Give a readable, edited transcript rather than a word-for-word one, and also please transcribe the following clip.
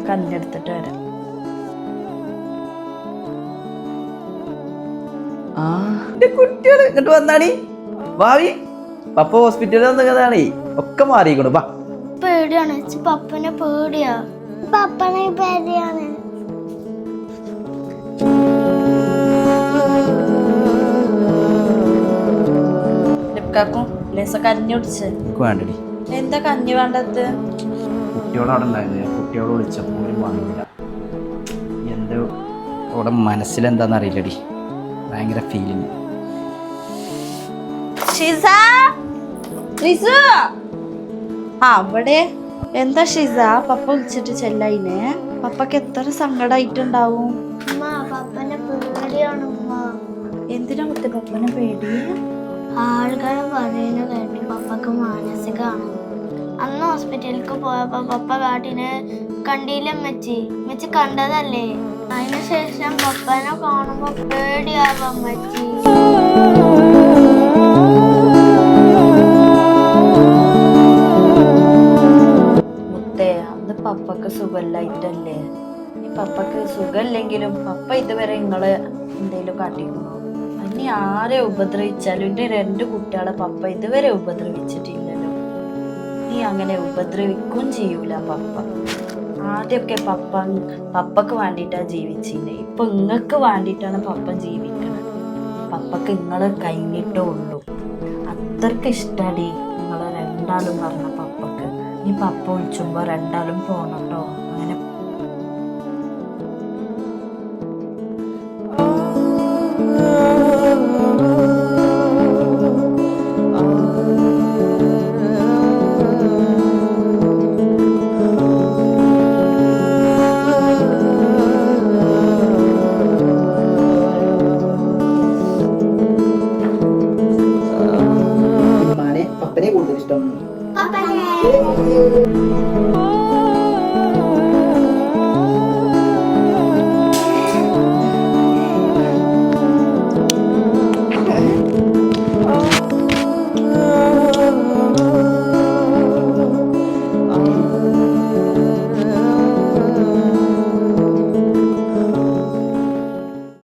കഞ്ഞെടുത്തിട്ട് വരാം. കുട്ടികള് ഇങ്ങോട്ട് വന്നാണി. ഭാവി പപ്പ ഹോസ്പിറ്റലിൽ വന്നതാണേ. ഒക്കെ മാറിയിക്കണു. പേടിയാണ് പപ്പനെ പേടിയാ. പപ്പനെ പേടിയാണ്. വേണ്ടടി. എന്താ കഞ്ഞി വേണ്ടത്? കുട്ടിയോടവിടെ ഉണ്ടായിരുന്നു. കുട്ടിയോട് വിളിച്ചപ്പോൾ ഒരു വാങ്ങില്ല. എന്തോ അവിടെ മനസ്സിലെന്താന്ന് അറിയില്ലടി. ഭയങ്കര ഫീലിംഗ്. അവിടെ എന്താ ഷിസ പപ്പ വിളിച്ചിട്ട് ചെല്ലൈനെ? പപ്പക്ക് എത്ര സങ്കടായിട്ടുണ്ടാവും. എന്തിനാ മുത്തേ പപ്പനെ പേടി? ആളുകൾ പറയുന്ന കേട്ടി പപ്പക്ക് മാനസികമാണ്. അന്ന് ഹോസ്പിറ്റലിലേക്ക് പോയപ്പോ പപ്പ കാട്ടിനെ കണ്ടില്ലമ്മച്ചി. മെച്ചി കണ്ടതല്ലേ. അതിനുശേഷം പപ്പനെ കാണുമ്പോ പേടിയാവാ അമ്മച്ചി. മുത്തേ അന്ന് പപ്പക്ക് സുഖമില്ലായിട്ടല്ലേ. ഈ പപ്പക്ക് സുഖമില്ലെങ്കിലും പപ്പ ഇതുവരെ നിങ്ങള് എന്തേലും കാട്ടിക്കണോ? ഇനി ആരെ ഉപദ്രവിച്ചാലും എൻ്റെ 2 കുട്ടികളെ പപ്പ ഇതുവരെ ഉപദ്രവിച്ചിട്ടില്ലല്ലോ. നീ അങ്ങനെ ഉപദ്രവിക്കും ചെയ്യൂല പപ്പ. ആദ്യമൊക്കെ പപ്പക്ക് വേണ്ടിയിട്ടാ ജീവിച്ചില്ലേ. ഇപ്പൊ ഇങ്ങക്ക് വേണ്ടിയിട്ടാണ് പപ്പ ജീവിക്കുന്നത്. പപ്പക്ക് നിങ്ങള് കഴിഞ്ഞിട്ടേ ഉള്ളൂ. അത്രക്ക് ഇഷ്ടാടി നിങ്ങള് രണ്ടാളും പറഞ്ഞ പപ്പക്ക്. നീ പപ്പ വിളിച്ചുമ്പോ രണ്ടാളും പോണട്ടോ. അങ്ങനെ പപ്പനെ കൂടുതൽ ഇഷ്ടം.